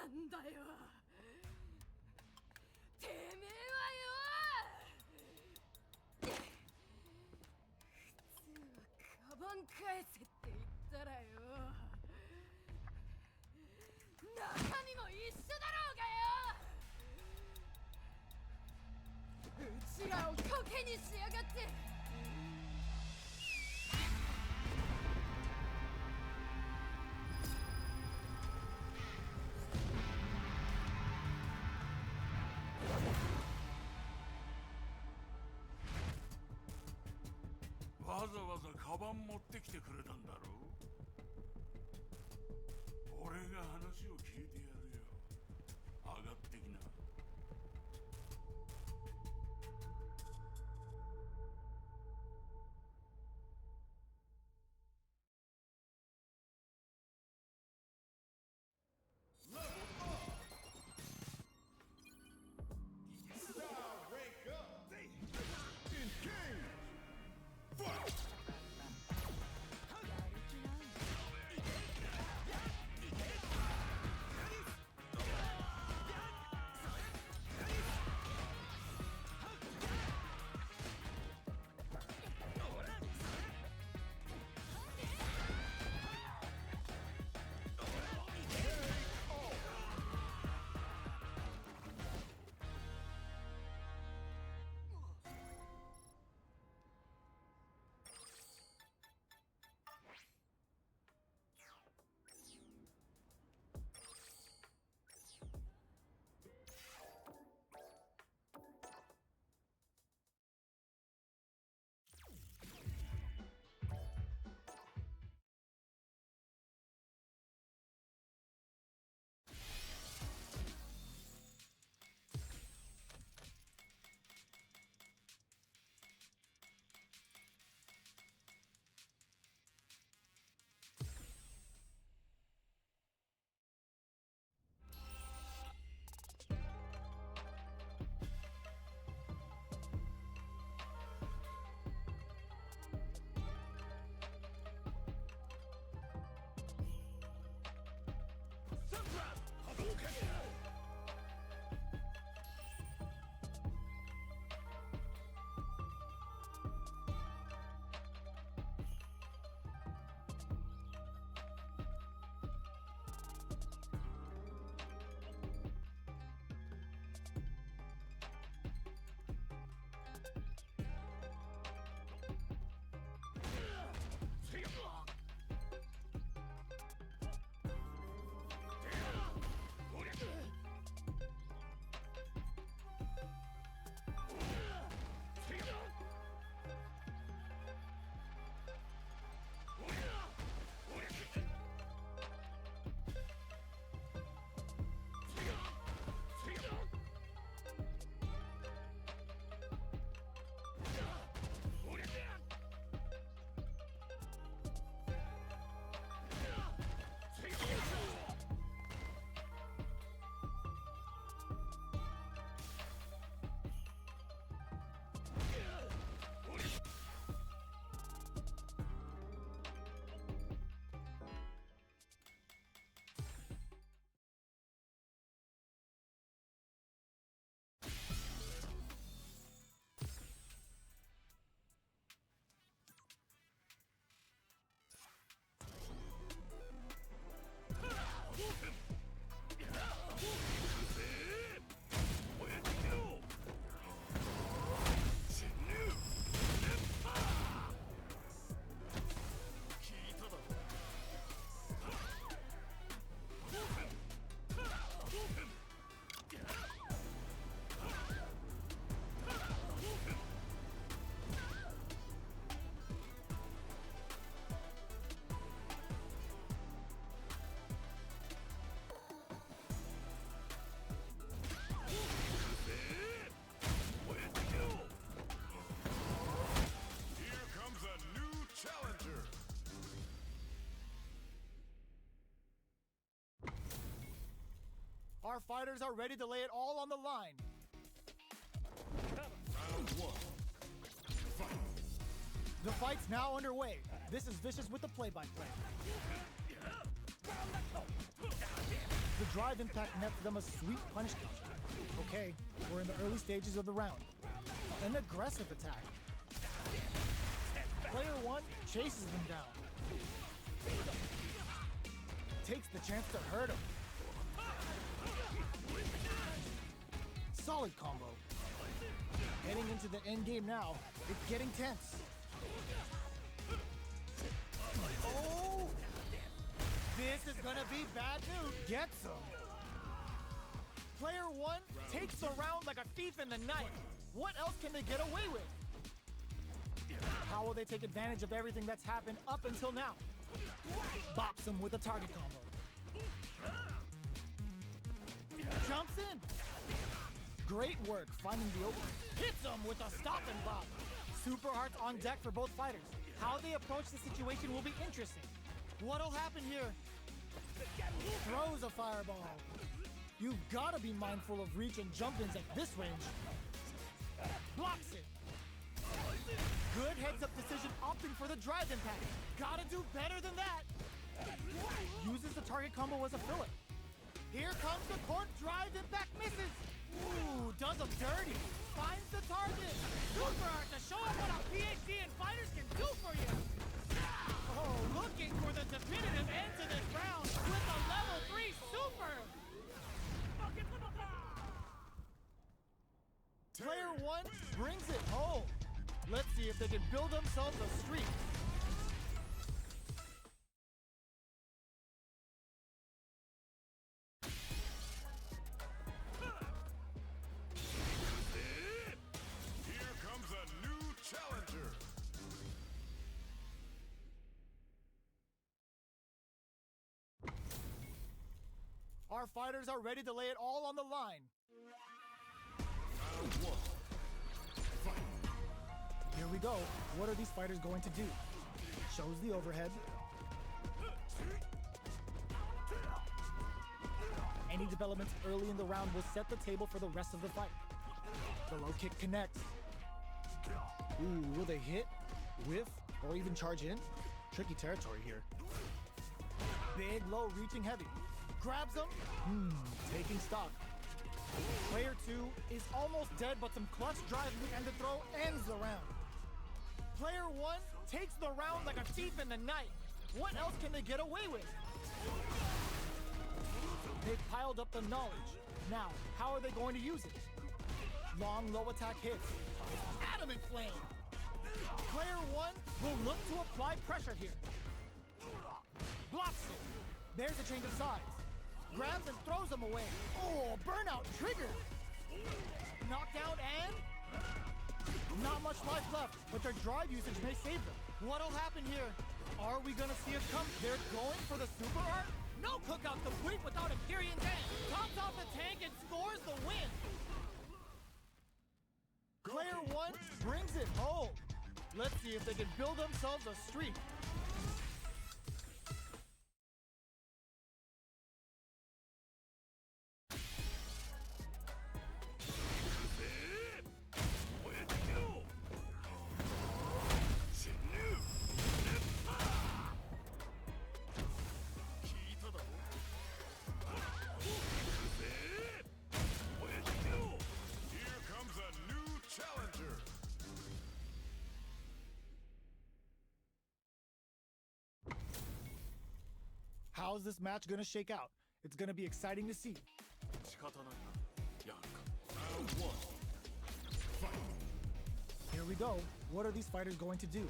なんだよ。てめえはよ。普通はカバン返せって言ったらよ。中身も一緒だろうがよ。うちらをコケにしやがって。わざわざカバン持ってきてくれたんだろう。俺が話を聞いてやるよ。上がってきな。Our fighters are ready to lay it all on the line. Round one. Fight. The fight's now underway. This is Vicious with the play-by-play. The drive impact nets them a sweet punish counter. Okay, we're in the early stages of the round. An aggressive attack. Player 1 chases them down. Takes the chance to hurt him. Solid combo. Heading into the end game now, it's getting tense. Oh! This is gonna be bad news. Gets him. Player 1 takes the round like a thief in the night. What else can they get away with? How will they take advantage of everything that's happened up until now? Bops him with a target combo. Jumps in. Great work finding the opening. Hits him with a stop and bop. Super hearts on deck for both fighters. How they approach the situation will be interesting. What'll happen here? Throws a fireball. You've got to be mindful of reach and jump-ins at this range. Blocks it. Good heads-up decision opting for the drive impact. Gotta do better than that. Uses the target combo as a filler. Here comes the court drive impact misses. Ooh, does him dirty. Finds the target. Super hard to show him what a PhD in fighters can do for you. Oh, looking for the definitive end to this round with a level 3 super. Player 1 brings it home. Let's see if they can build themselves a streak. Here comes a new challenger. Our fighters are ready to lay it all on the line. Round 1. Fight. Here we go. What are these fighters going to do? Shows the overhead. Any developments early in the round will set the table for the rest of the fight. The low kick connects. Ooh, will they hit, whiff, or even charge in? Tricky territory here. Big low reaching heavy. Grabs him. Taking stock. Player 2 is almost dead, but some clutch drive and the throw ends the round. Player 1 takes the round like a thief in the night. What else can they get away with? They've piled up the knowledge. Now, how are they going to use it? Long low attack hits. Adamant flame. Player 1 will look to apply pressure here. Blocks it. There's a change of sides. Grabs and throws him away. Oh, burnout trigger. Knockdown and... not much life left, but their drive usage may save them. What'll happen here? Are we gonna see a come? They're going for the super art? No cookout complete without Imperium's end. Tops off the tank and scores the win. Player 1 brings it home. Let's see if they can build themselves a streak. Here comes a new challenger. How's this match gonna shake out? It's gonna be exciting to see. Round 1. Fight. Here we go. What are these fighters going to do?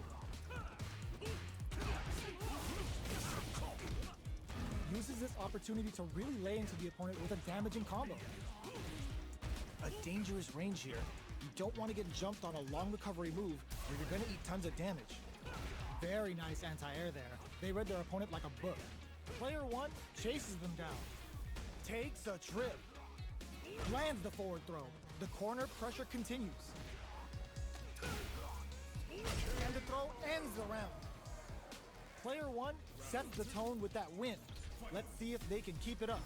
Uses this opportunity to really lay into the opponent with a damaging combo. A dangerous range here. You don't want to get jumped on a long recovery move or you're gonna eat tons of damage. Very nice anti-air there. They read their opponent like a book. Player 1 chases them down. Takes a trip. Lands the forward throw. The corner pressure continues. And the throw ends the round. Player 1 sets the tone with that win. Let's see if they can keep it up.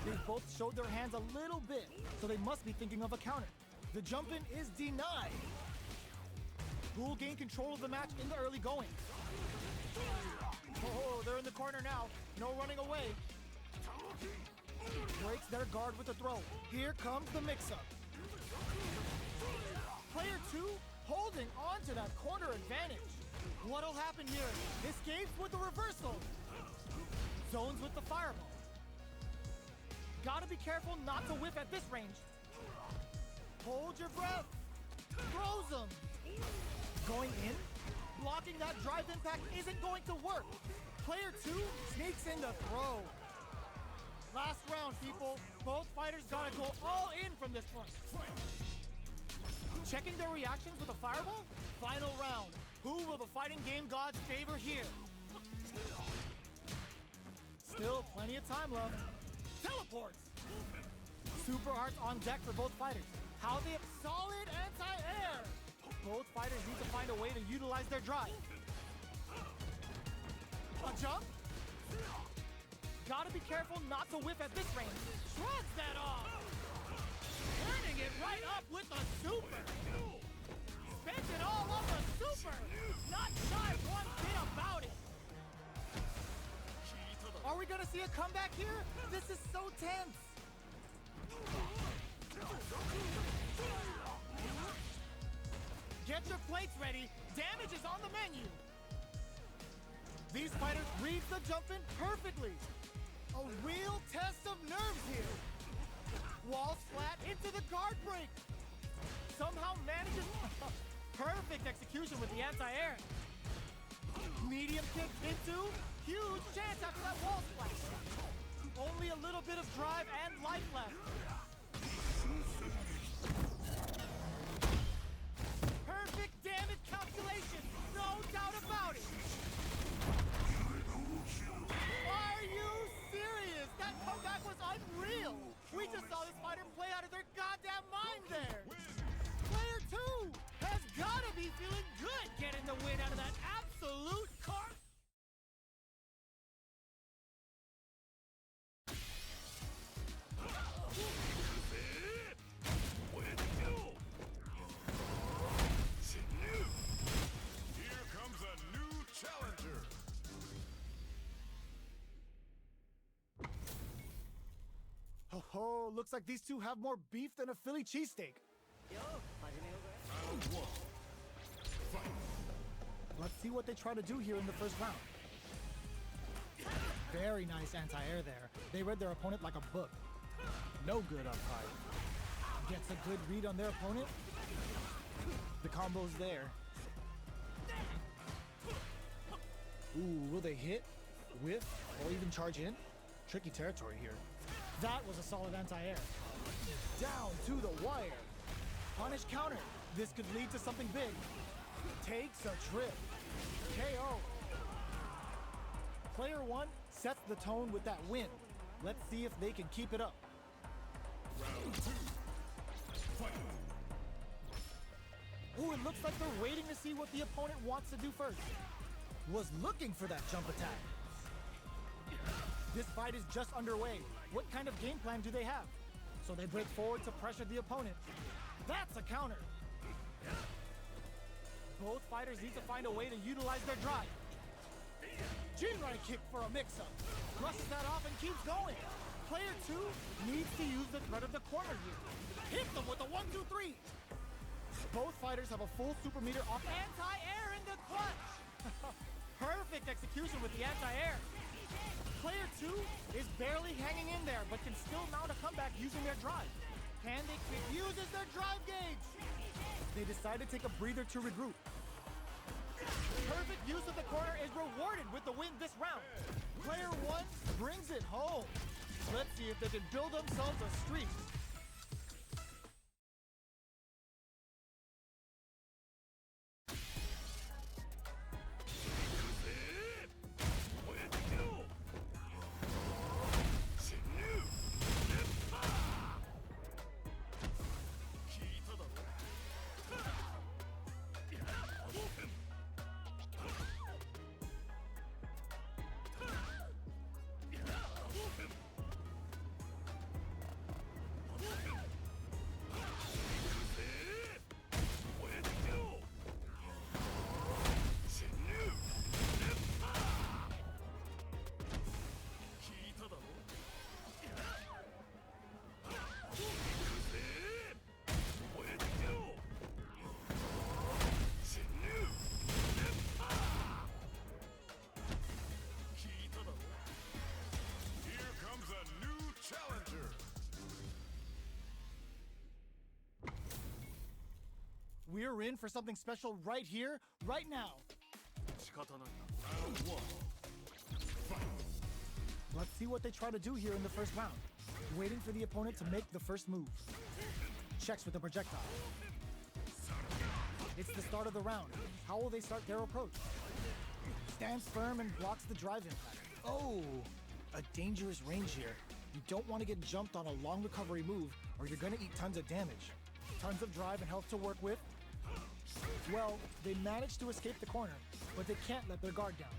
They both showed their hands a little bit, so they must be thinking of a counter. The jump-in is denied. Who will gain control of the match in the early going? Oh, they're in the corner now. No running away. Breaks their guard with a throw. Here comes the mix-up. Player 2 holding on to that corner advantage. What'll happen here? Escapes with a reversal. Zones with the fireball. Gotta be careful not to whiff at this range. Hold your breath. Throws him. Going in? Blocking that drive impact isn't going to work. Player 2 sneaks in the throw. Last round, people. Both fighters gotta go all in from this point. Checking their reactions with a fireball? Final round. Who will the fighting game gods favor here? Still plenty of time left. Teleports! Super hearts on deck for both fighters. How they have solid anti-air! Both fighters need to find a way to utilize their drive. A jump? Gotta be careful not to whiff at this range. Shrugs that off! Turning it right up with a super! Spent it all on the super! Not shy one bit about it! Are we gonna see a comeback here? This is so tense! Get your plates ready. Damage is on the menu. These fighters read the jump in perfectly. A real test of nerves here. Wall flat into the guard break. Somehow manages perfect execution with the anti-air. Medium kick into huge chance after that wall splash. Only a little bit of drive and life left. Perfect damage calculation, no doubt about it. Are you serious? That comeback was unreal. We just saw this fighter play out of their goddamn mind there. Player 2 has gotta be feeling good getting the win out of that absolute car. Here comes a new challenger. Oh, looks like these two have more beef than a Philly cheesesteak. Round one. Fight. Let's see what they try to do here in the first round. Very nice anti-air there. They read their opponent like a book. No good up high. Gets a good read on their opponent. The combo's there. Ooh, will they hit, whiff, or even charge in? Tricky territory here. That was a solid anti-air. Down to the wire. Punish counter. This could lead to something big. Takes a trip. KO. Player 1 sets the tone with that win. Let's see if they can keep it up. Round two. Fight. Ooh, it looks like they're waiting to see what the opponent wants to do first. Was looking for that jump attack. This fight is just underway. What kind of game plan do they have? So they break forward to pressure the opponent. That's a counter. Both fighters need to find a way to utilize their drive. Jinrai kick for a mix-up. Brushes that off and keeps going. Player 2 needs to use the threat of the corner here. Hit them with a 1-2-3. Both fighters have a full super meter off anti-air in the clutch. Perfect execution with the anti-air. Player 2 is barely hanging in there, but can still mount a comeback using their drive. Can they quick uses their drive gauge? They decide to take a breather to regroup. Perfect use of the corner is rewarded with the win this round. Player 1 brings it home. Let's see if they can build themselves a streak. We're in for something special right here, right now. 仕方ないな。Let's see what they try to do here in the first round. Waiting for the opponent to make the first move. Checks with the projectile. It's the start of the round. How will they start their approach? Stands firm and blocks the drive impact. Oh, a dangerous range here. You don't want to get jumped on a long recovery move or you're going to eat tons of damage. Tons of drive and health to work with. Well, they managed to escape the corner, but they can't let their guard down.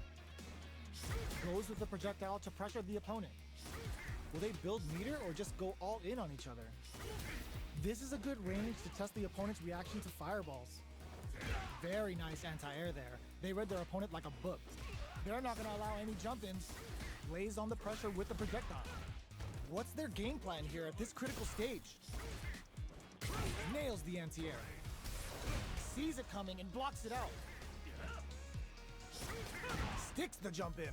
Goes with the projectile to pressure the opponent. Will they build meter or just go all in on each other? This is a good range to test the opponent's reaction to fireballs. Very nice anti-air there. They read their opponent like a book. They're not going to allow any jump-ins. Lays on the pressure with the projectile. What's their game plan here at this critical stage? Nails the anti-air. Sees it coming and blocks it out. Sticks the jump in.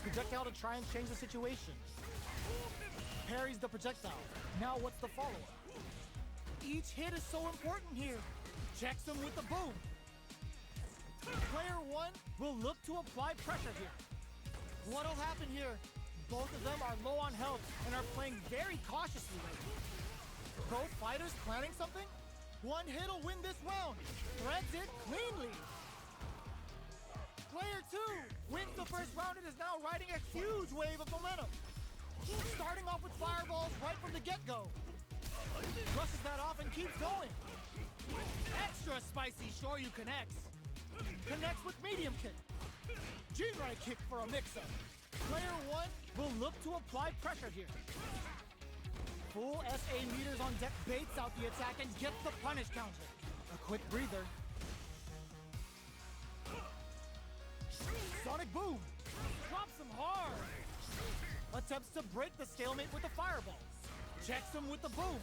Projectile to try and change the situation. Parries the projectile. Now what's the follow-up? Each hit is so important here. Checks him with the boom. Player one will look to apply pressure here. What'll happen here? Both of them are low on health and are playing very cautiously right now. Both fighters planning something? One hit'll win this round. Threads it cleanly. Player two wins the first round and is now riding a huge wave of momentum. Starting off with fireballs right from the get-go. Brushes that off and keeps going. Extra spicy Shoryu connects. Connects with medium kick. Jinrai kick for a mix-up. Player one will look to apply pressure here. Full SA meters on deck baits out the attack and gets the punish counter. A quick breather. Sonic boom! Drops him hard! Attempts to break the stalemate with the fireball. Checks him with the boom.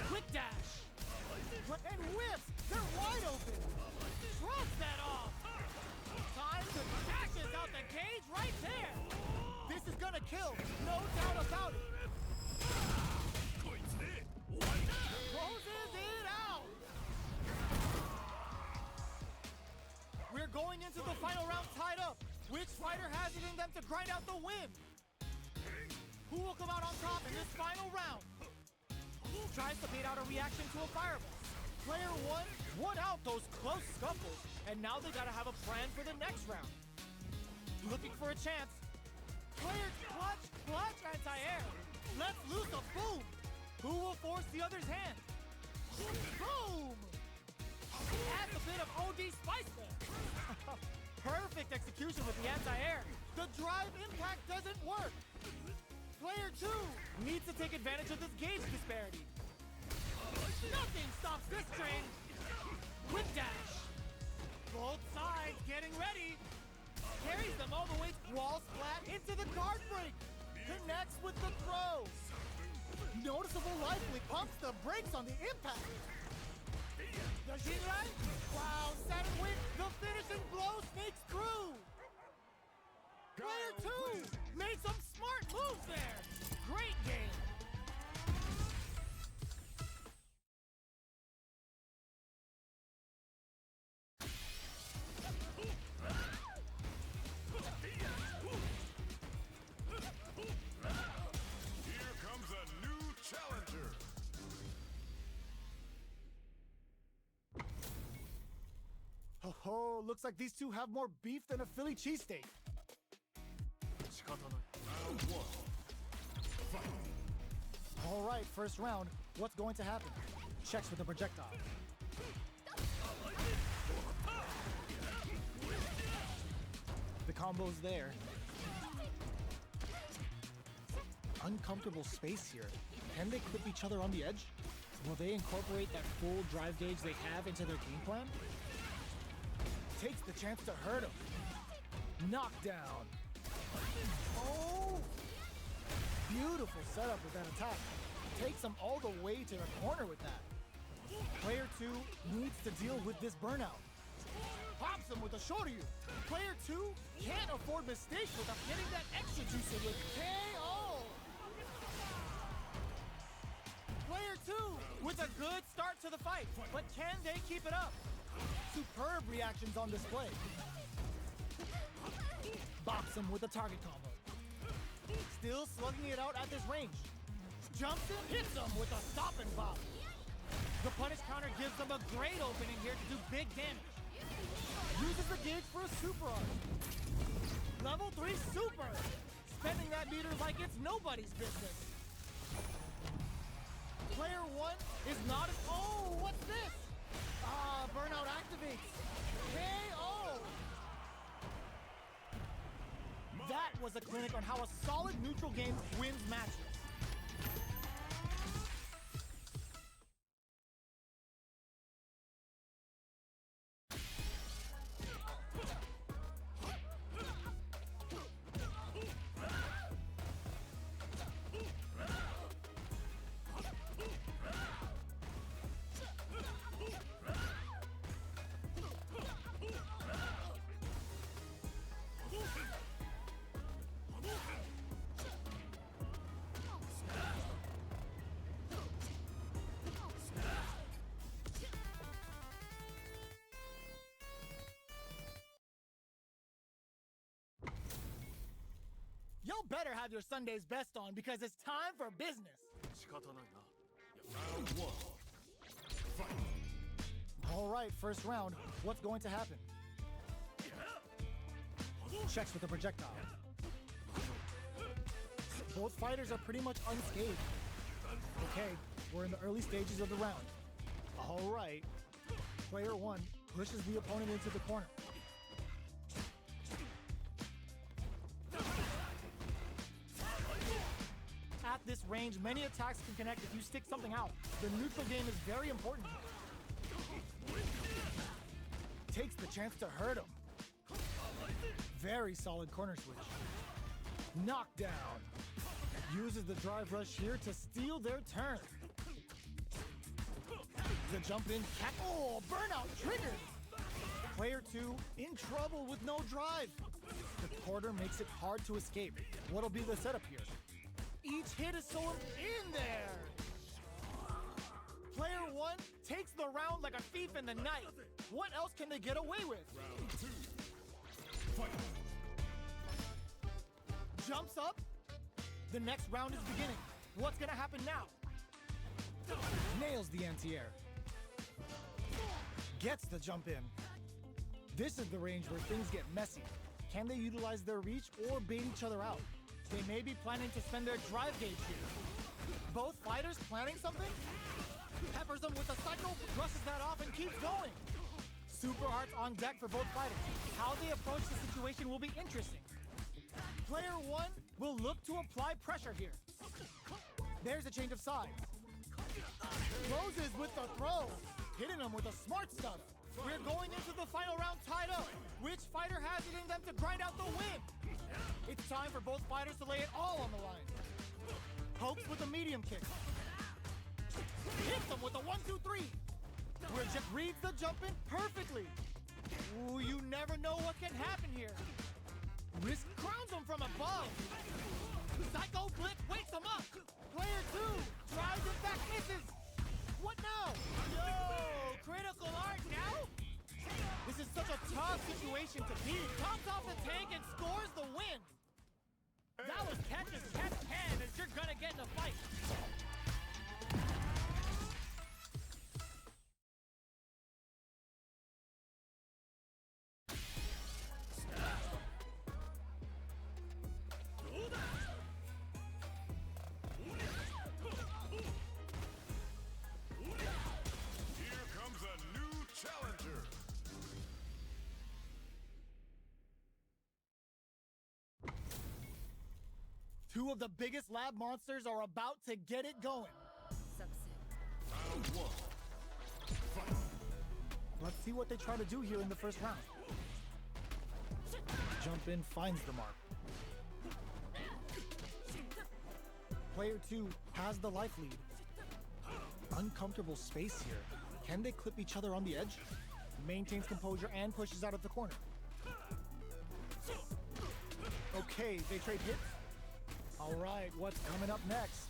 Quick dash! And whiffs! They're wide open! Drops that off! Time to dashes out the cage right there! This is gonna kill, no doubt about it! Closes it out! We're going into the final round tied up. Which fighter has it in them to grind out the win? Who will come out on top in this final round? Tries to bait out a reaction to a fireball. Player one won out those close scuffles, and now they gotta have a plan for the next round. Looking for a chance. Player clutch anti-air. Let's loose a boom. Who will force the other's hand? Boom! Adds a bit of OD spice there. Perfect execution with the anti-air. The drive impact doesn't work. Player two needs to take advantage of this gauge disparity. Nothing stops this train. Quick dash. Both sides getting ready. Carries them all the way wall splat into the guard break. Connects with the throw. Noticeable lively pumps the brakes on the impact. The Jinrai? Wow, Saturn win. The finishing blow sneaks through. Player two made some smart moves there. Great game. Here comes a new challenger. Oh, looks like these two have more beef than a Philly cheesesteak. Round one. Fight. All right, first round. What's going to happen? Checks with the projectile. The combo's there. Uncomfortable space here. Can they clip each other on the edge? Will they incorporate that full drive gauge they have into their game plan? Takes the chance to hurt him. Knockdown. Oh! Beautiful setup with that attack. Takes him all the way to the corner with that. Player two needs to deal with this burnout. Pops him with a Shoryu. Player two can't afford mistakes without getting that extra juice in with KO. Player 2 with a good start to the fight, but can they keep it up? Superb reactions on display. Bops him with a target combo. Still slugging it out at this range. Jumps in, hits him with a stop and bop. The punish counter gives them a great opening here to do big damage. Uses the gauge for a super art. Level 3 super! Spending that meter like it's nobody's business. Player 1 is not as— oh, what's this? Ah, burnout activates. KO! That was a clinic on how a solid neutral game wins matches. Y'all better have your Sunday's best on because it's time for business. 仕方ないな。Round 1. Fight. All right, first round. What's going to happen? Checks with the projectile. Both fighters are pretty much unscathed. Okay, we're in the early stages of the round. All right. Player 1 pushes the opponent into the corner. At this range, many attacks can connect if you stick something out. The neutral game is very important. Takes the chance to hurt him. Very solid corner switch. Knockdown. Uses the drive rush here to steal their turn. The jump in cap— oh, burnout triggered. Player 2 in trouble with no drive. The quarter makes it hard to escape. What'll be the setup here? Each hit is so in there. Player 1 takes the round like a thief in the night. What else can they get away with? Round 2. Fight. Jumps up. The next round is beginning. What's gonna happen now? Nails the anti-air. Gets the jump in. This is the range where things get messy. Can they utilize their reach or bait each other out? They may be planning to spend their drive gauge here. Both fighters planning something? Peppers them with a cycle, brushes that off, and keeps going. Super hearts on deck for both fighters. How they approach the situation will be interesting. Player 1 will look to apply pressure here. There's a change of sides. Closes with the throw, hitting them with the smart stuff. We're going into the final round tied up. Which fighter has it in them to grind out the win? It's time for both fighters to lay it all on the line. Pokes with a medium kick. Hits them with a 1-2-3. Where just reads the jump in perfectly. Ooh, you never know what can happen here. Wrist crowns him from above. Psycho Blitz wakes him up. Player 2 drives it back, misses. What now? Yo, critical art now? This is such a tough situation to beat. Tops off the tank and scores the win. That was catch as catch can as you're gonna get in a fight. Here comes a new challenger. Two of the biggest lab monsters are about to get it going. Round 1. Fight. Let's see what they try to do here in the first round. Jump in finds the mark. Player 2 has the life lead. Uncomfortable space here. Can they clip each other on the edge? Maintains composure and pushes out of the corner. Okay, they trade hits. All right, what's coming up next?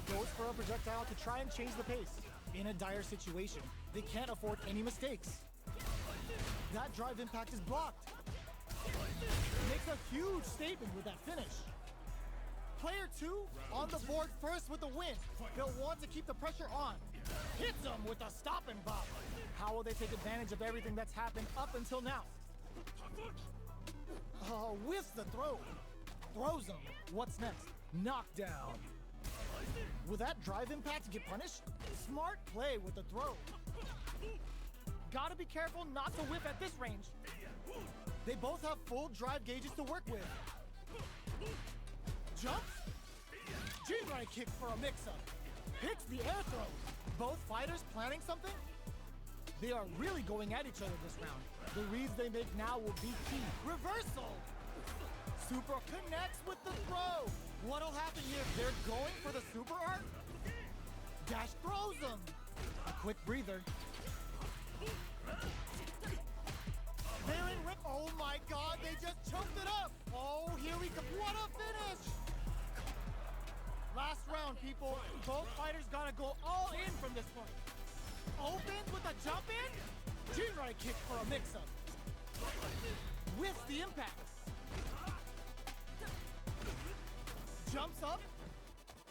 Goes for a projectile to try and change the pace. In a dire situation, they can't afford any mistakes. That drive impact is blocked. Makes a huge statement with that finish. Player 2 on the board first with the win. He'll want to keep the pressure on. Hits him with a stop and bop. How will they take advantage of everything that's happened up until now? Whiffs the throw. Throws him. What's next? Knockdown. Will that drive impact get punished? Smart play with the throw. Gotta be careful not to whiff at this range. They both have full drive gauges to work with. Jumps. G-right kick for a mix-up. Hits the air throw. Both fighters planning something? They are really going at each other this round. The reads they make now will be key. Reversal! Super connects with the throw. What'll happen here? They're going for the super art? Dash throws them. A quick breather. They're in rip. Oh my god, they just choked it up. Oh, here we go. What a finish! Last round, people. Both fighters gotta go all in from this point. Opens with a jump in. G-right kick for a mix-up. With the impact. Jumps up.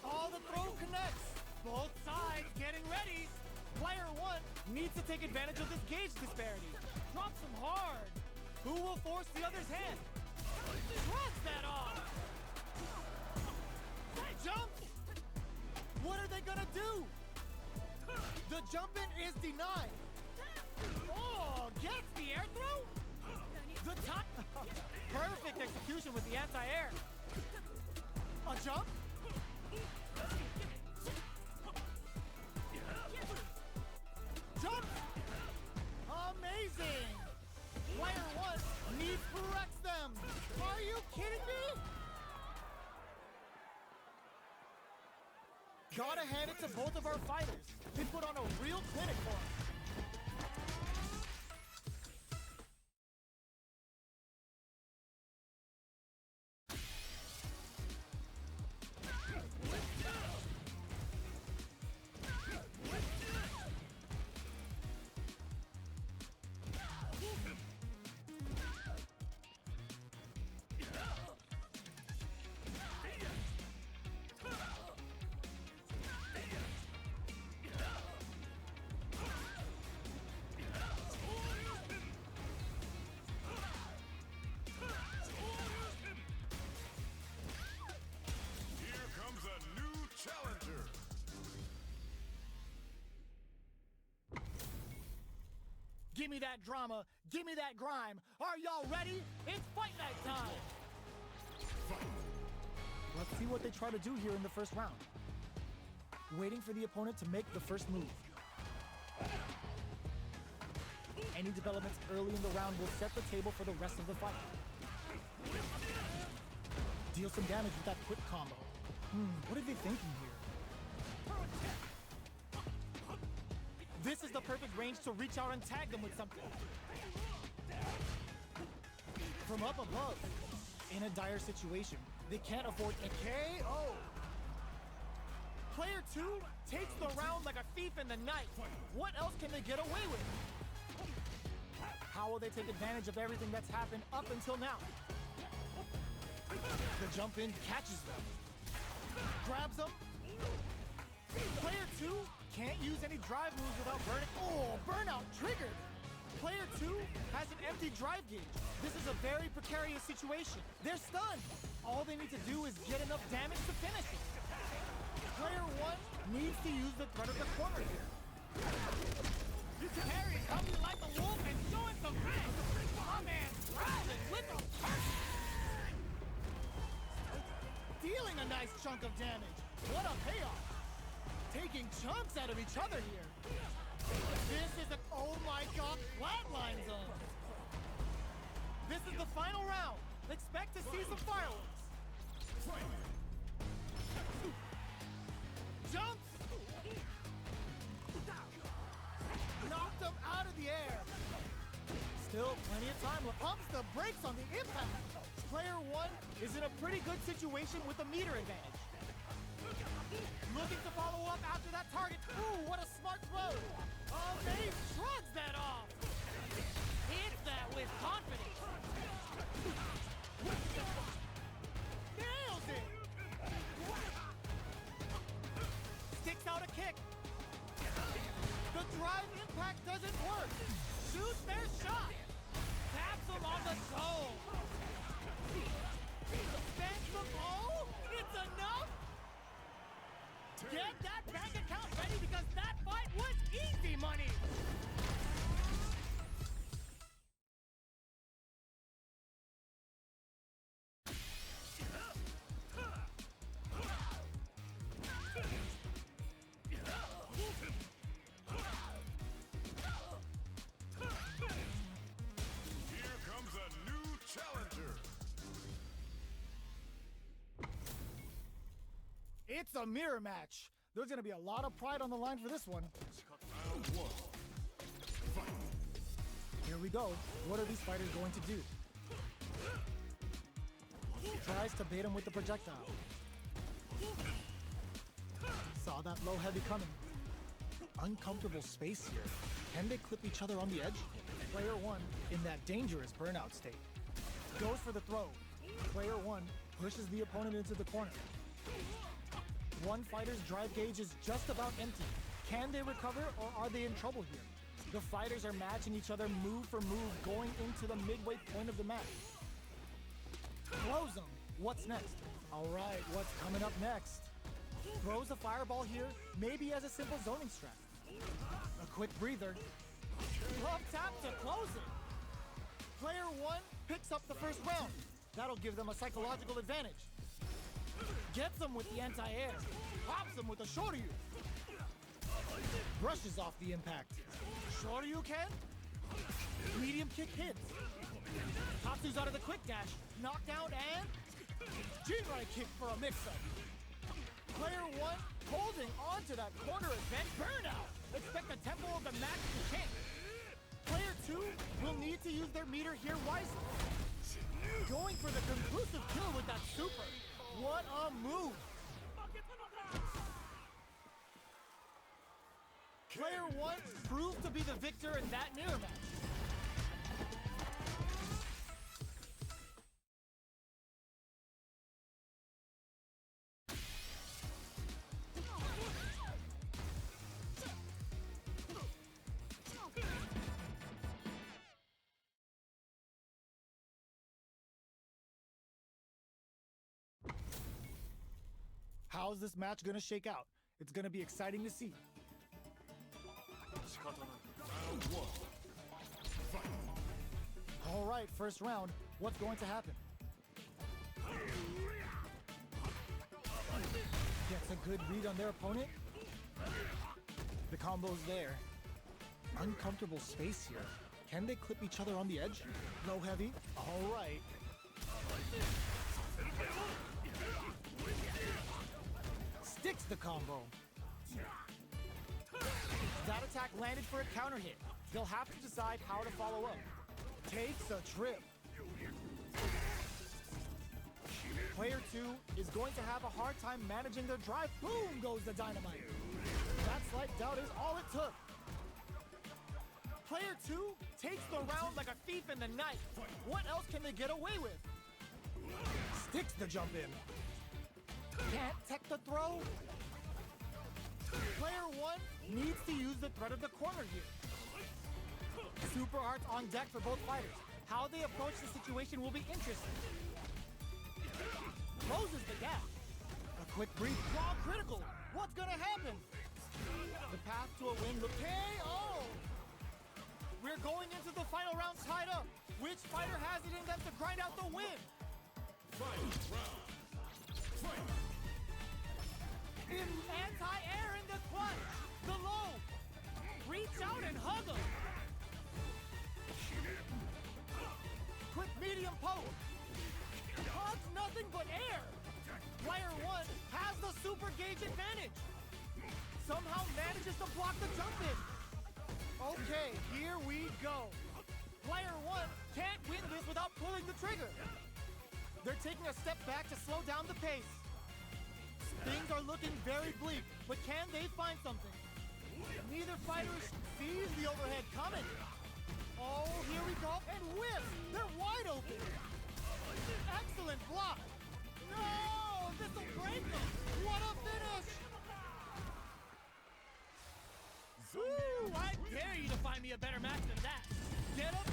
Oh, the throw connects. Both sides getting ready. Player 1 needs to take advantage of this gauge disparity. Drops him hard. Who will force the other's hand? Shrugs that off. Jump. What are they gonna do? The jump in is denied. Oh, gets the air throw? The top. Perfect execution with the anti-air. A jump? Jump! Amazing! Player 1 needs to wreck them. Are you kidding me? Gotta hand it to both of our fighters. They put on a real clinic for us. Give me that drama, give me that grime. Are y'all ready? It's fight night time! Let's see what they try to do here in the first round. Waiting for the opponent to make the first move. Any developments early in the round will set the table for the rest of the fight. Deal some damage with that quick combo. What are they thinking here? This is the perfect range to reach out and tag them with something. From up above, in a dire situation, they can't afford a KO. Player 2 takes the round like a thief in the night. What else can they get away with? How will they take advantage of everything that's happened up until now? The jump in catches them. Grabs them. Player 2 can't use any drive moves without burning. Oh, burnout triggered. Player 2 has an empty drive gauge. This is a very precarious situation. They're stunned. All they need to do is get enough damage to finish it. Player 1 needs to use the threat of the corner here. Harry's coming like a wolf and showing some grit. My man driving with a punch. Dealing a nice chunk of damage. What a payoff. Taking chunks out of each other here. This is a, oh my god, flatline zone. This is the final round. Expect to see some fireworks. Jumps. Knocked him out of the air. Still plenty of time. Pumps the brakes on the impact. Player 1 is in a pretty good situation with a meter advantage. Looking to follow up after that target. Ooh, what a smart throw. Maeve shrugs that off. Hits that with confidence. Nails it. Sticks out a kick. The drive impact doesn't work. Shoots their shot. Taps him on the soul. Spends the ball. It's enough. Get that bank account ready because that fight was easy money. Here comes a new challenger. It's a mirror match. There's going to be a lot of pride on the line for this one. Round one. Here we go. What are these fighters going to do? Tries to bait him with the projectile. Saw that low heavy coming. Uncomfortable space here. Can they clip each other on the edge? Player one in that dangerous burnout state. Goes for the throw. Player one pushes the opponent into the corner. One fighter's drive gauge is just about empty. Can they recover or are they in trouble here? The fighters are matching each other move for move going into the midway point of the match. Throws him. What's next? All right, what's coming up next? Throws a fireball here, maybe as a simple zoning strat. A quick breather. Love tap to close it. Player one picks up the first round. That'll give them a psychological advantage. Gets him with the anti-air. Pops him with a shoryu. Brushes off the impact. Shoryu can? Medium kick hits. Tatsu's out of the quick dash. Knockdown and Jinrai kick for a mix-up. Player one holding on to that corner event burnout. Expect the tempo of the match to change. Player two will need to use their meter here wisely. Going for the conclusive kill with that super. What a move! Player one proved to be the victor in that mirror match. How's this match gonna shake out? It's gonna be exciting to see. Round one. All right, first round. What's going to happen? Gets a good read on their opponent. The combo's there. Uncomfortable space here. Can they clip each other on the edge? Low heavy. All right. Sticks the combo. That attack landed for a counter hit. They'll have to decide how to follow up. Takes a trip. Player two is going to have a hard time managing their drive. Boom goes the dynamite. That slight doubt is all it took. Player two takes the round like a thief in the night. What else can they get away with? Sticks the jump in. Can't tech the throw. Player one needs to use the threat of the corner here. Super arts on deck for both fighters. How they approach the situation will be interesting. Closes the gap. A quick breathe. Raw critical. What's gonna happen? The path to a win looks KO. We're going into the final round tied up. Which fighter has it in them to grind out the win? Final round. Fight. Anti-air in the clutch. The low. Reach out and hug him. Quick medium poke. Hugs nothing but air. Player one has the super gauge advantage. Somehow manages to block the jump in. Okay, here we go. Player one can't win this without pulling the trigger. They're taking a step back to slow down the pace. Things are looking very bleak, but can they find something? Neither fighter sees the overhead coming. Oh, here we go, and whip! They're wide open! Excellent block! No! This'll break them! What a finish! Woo! I dare you to find me a better match than that! Get up!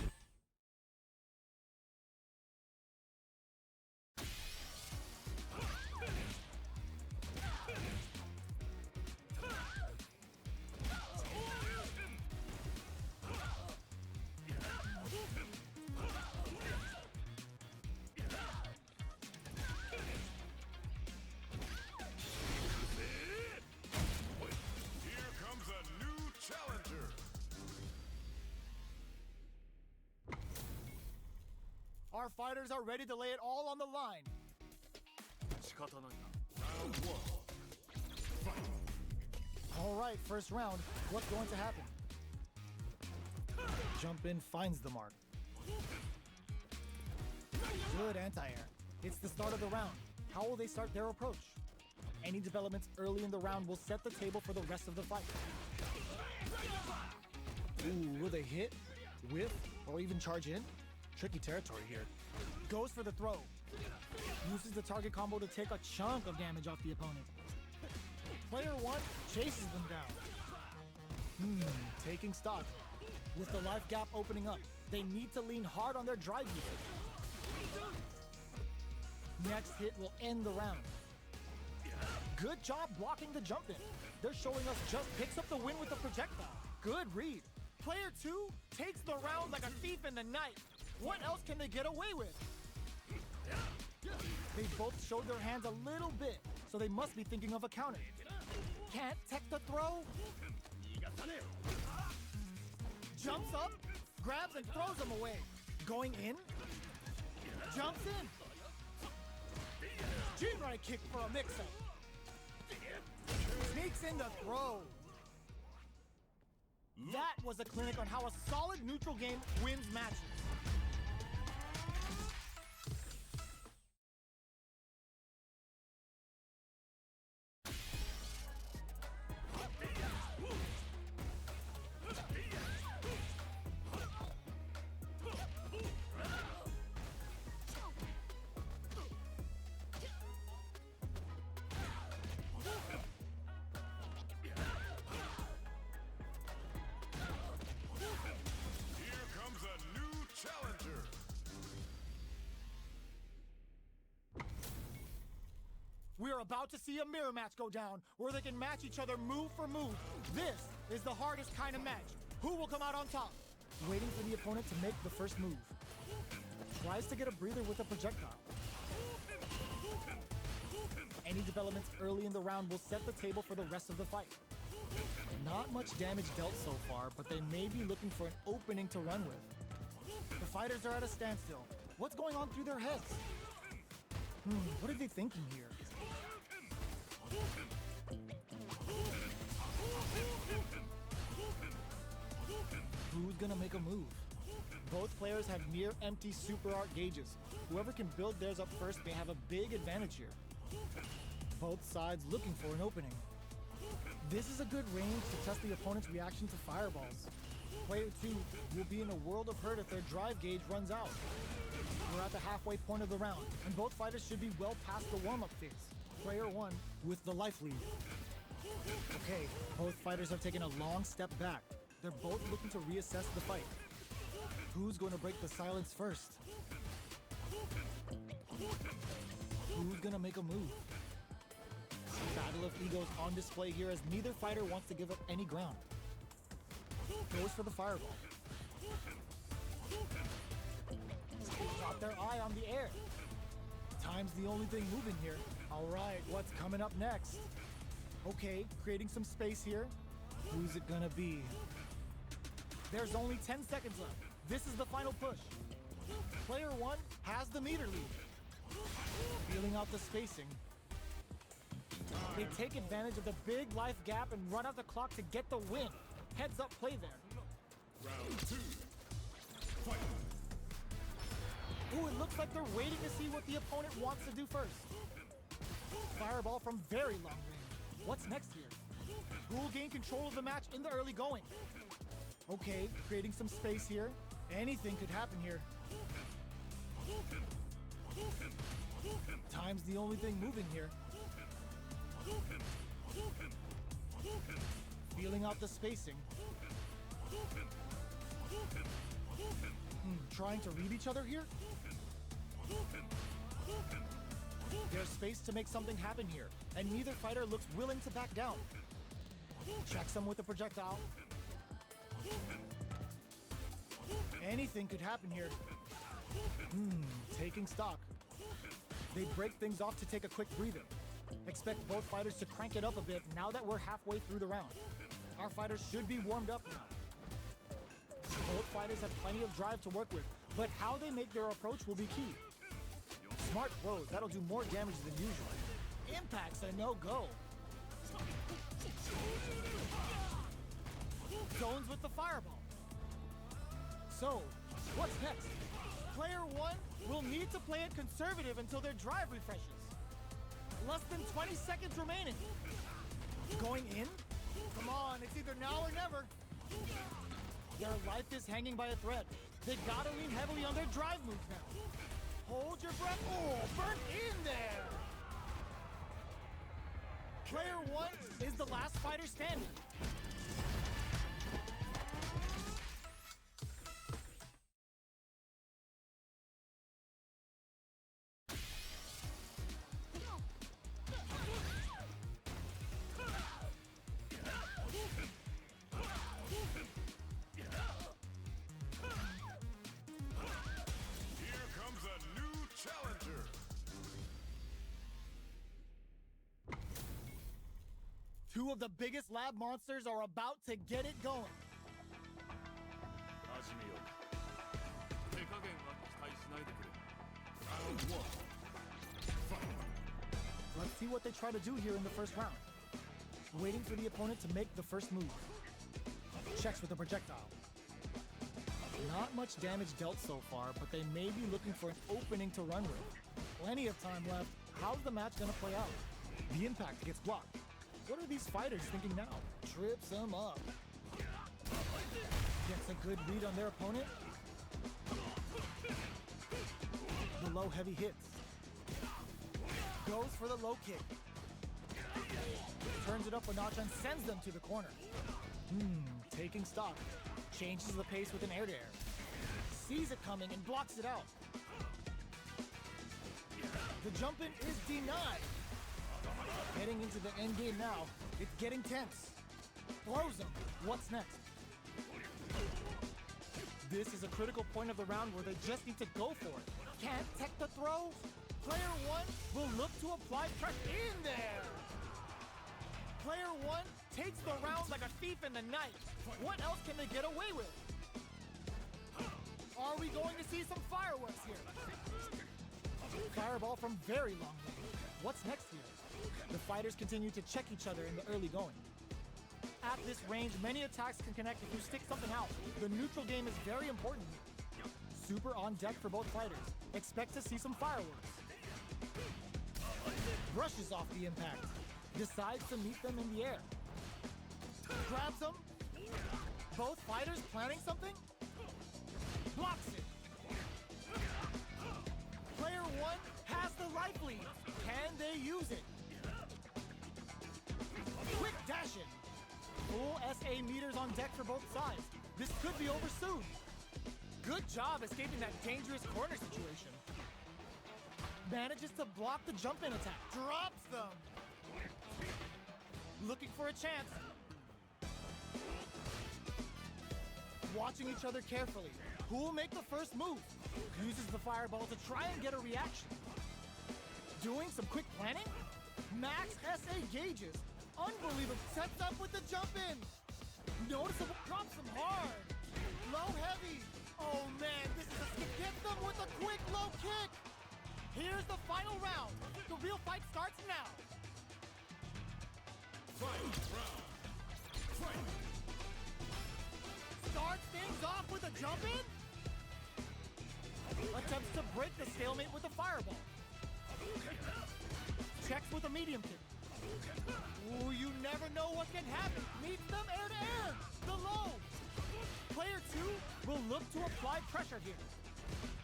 Here comes a new challenger. Our fighters are ready to lay it all on the line. Round one. All right, first round. What's going to happen? Jump in finds the mark. Good anti-air. It's the start of the round. How will they start their approach? Any developments early in the round will set the table for the rest of the fight. Ooh, will they hit, whiff, or even charge in? Tricky territory here. Goes for the throw. Uses the target combo to take a chunk of damage off the opponent. Player one chases them down. Taking stock. With the life gap opening up, they need to lean hard on their drive unit. Next hit will end the round. Good job blocking the jump in. They're showing us just picks up the win with the projectile. Good read. Player two takes the round like a thief in the night. What else can they get away with? They both showed their hands a little bit, so they must be thinking of a counter. Can't tech the throw? Jumps up, grabs and throws him away. Going in, jumps in. G-right kick for a mix-up. Sneaks in the throw. That was a clinic on how a solid neutral game wins matches. Here comes a new challenger. We're about to see a mirror match go down, where they can match each other move for move. This is the hardest kind of match. Who will come out on top? Waiting for the opponent to make the first move. Tries to get a breather with a projectile. Any developments early in the round will set the table for the rest of the fight. Not much damage dealt so far, but they may be looking for an opening to run with. The fighters are at a standstill. What's going on through their heads? What are they thinking here? Who's gonna make a move? Both players have near empty super art gauges. Whoever can build theirs up first may have a big advantage here. Both sides looking for an opening. This is a good range to test the opponent's reaction to fireballs. Player 2 will be in a world of hurt if their drive gauge runs out. We're at the halfway point of the round, and both fighters should be well past the warm-up phase. Player 1 with the life lead. Okay, both fighters have taken a long step back. They're both looking to reassess the fight. Who's going to break the silence first? Who's going to make a move? Battle of egos on display here as neither fighter wants to give up any ground. Goes for the fireball. Got their eye on the air. Time's the only thing moving here. All right, what's coming up next? Okay, creating some space here. Who's it gonna be? There's only 10 seconds left. This is the final push. Player 1 has the meter lead. Feeling out the spacing. They take advantage of the big life gap and run out the clock to get the win. Heads up play there. Round 2. Fight. Ooh, it looks like they're waiting to see what the opponent wants to do first. Fireball from very long range. What's next here? Who will gain control of the match in the early going? Okay, creating some space here. Anything could happen here. Time's the only thing moving here. Feeling out the spacing. Trying to read each other here? There's space to make something happen here, and neither fighter looks willing to back down. Checks him with a projectile. Anything could happen here. Taking stock. They break things off to take a quick breather. Expect both fighters to crank it up a bit now that we're halfway through the round. Our fighters should be warmed up now. Both fighters have plenty of drive to work with, but how they make their approach will be key. Smart throws, that'll do more damage than usual. Impact's a no-go. Zones with the fireball. So, what's next? Player 1 will need to play it conservative until their drive refreshes. Less than 20 seconds remaining. Going in? Come on, it's either now or never. Their life is hanging by a thread. They gotta lean heavily on their drive moves now. Hold your breath. Oh, burnt in there! Player 1 is the last fighter standing. Here comes a new challenger. Two of the biggest lab monsters are about to get it going. Let's see what they try to do here in the first round. Waiting for the opponent to make the first move. Checks with a projectile. Not much damage dealt so far, but they may be looking for an opening to run with. Plenty of time left. How's the match gonna play out? The impact gets blocked. What are these fighters thinking now? Trips them up. Gets a good read on their opponent. The low heavy hits. Goes for the low kick. Turns it up a notch and sends them to the corner. Taking stock. Changes the pace with an air-to-air. Sees it coming and blocks it out. The jump in is denied. Heading into the end game now. It's getting tense. Throws him. What's next? This is a critical point of the round where they just need to go for it. Can't tech the throw. Player 1 will look to apply pressure in there. Player 1 takes the round like a thief in the night. What else can they get away with? Are we going to see some fireworks here? Fireball from very long range. What's next here? The fighters continue to check each other in the early going. At this range, many attacks can connect if you stick something out. The neutral game is very important here. Super on deck for both fighters. Expect to see some fireworks. Brushes off the impact. Decides to meet them in the air. Grabs them. Both fighters planning something. Blocks it. Player 1 has the life lead. Can they use it? Quick dash in. Full SA meters on deck for both sides. This could be over soon. Good job escaping that dangerous corner situation. Manages to block the jump-in attack. Drops them. Looking for a chance. Watching each other carefully. Who will make the first move? Uses the fireball to try and get a reaction. Doing some quick planning? Max SA gauges. Unbelievable. Sets up with the jump-in. Noticeable. Drops them hard. Low heavy. Oh man, this is a skip. Gets them with a quick low kick. Here's the final round. The real fight starts now. Fight round. Fight. Starts things off with a jump-in. Attempts to break the stalemate with a fireball. checks with a medium kick. Ooh, you never know what can happen. Meets them air to air. The low. Player 2 will look to apply pressure here.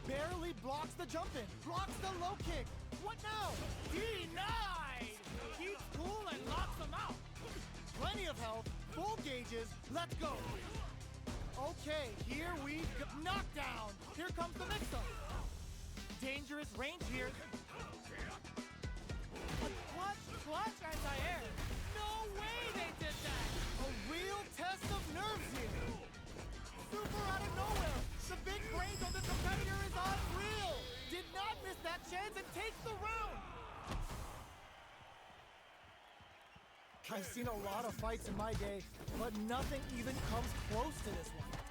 Barely blocks the jump in. Blocks the low kick. What now? Denied! Keeps cool and knocks him out. Plenty of health. Full gauges. Let's go. Okay, here we go. Knockdown. Here comes the mix-up. Dangerous range here. A clutch anti-air. No way they did that. A real test of nerves here. Super out of nowhere. The big brains on this competitor is unreal. Did not miss that chance and takes the round. I've seen a lot of fights in my day, but nothing even comes close to this one.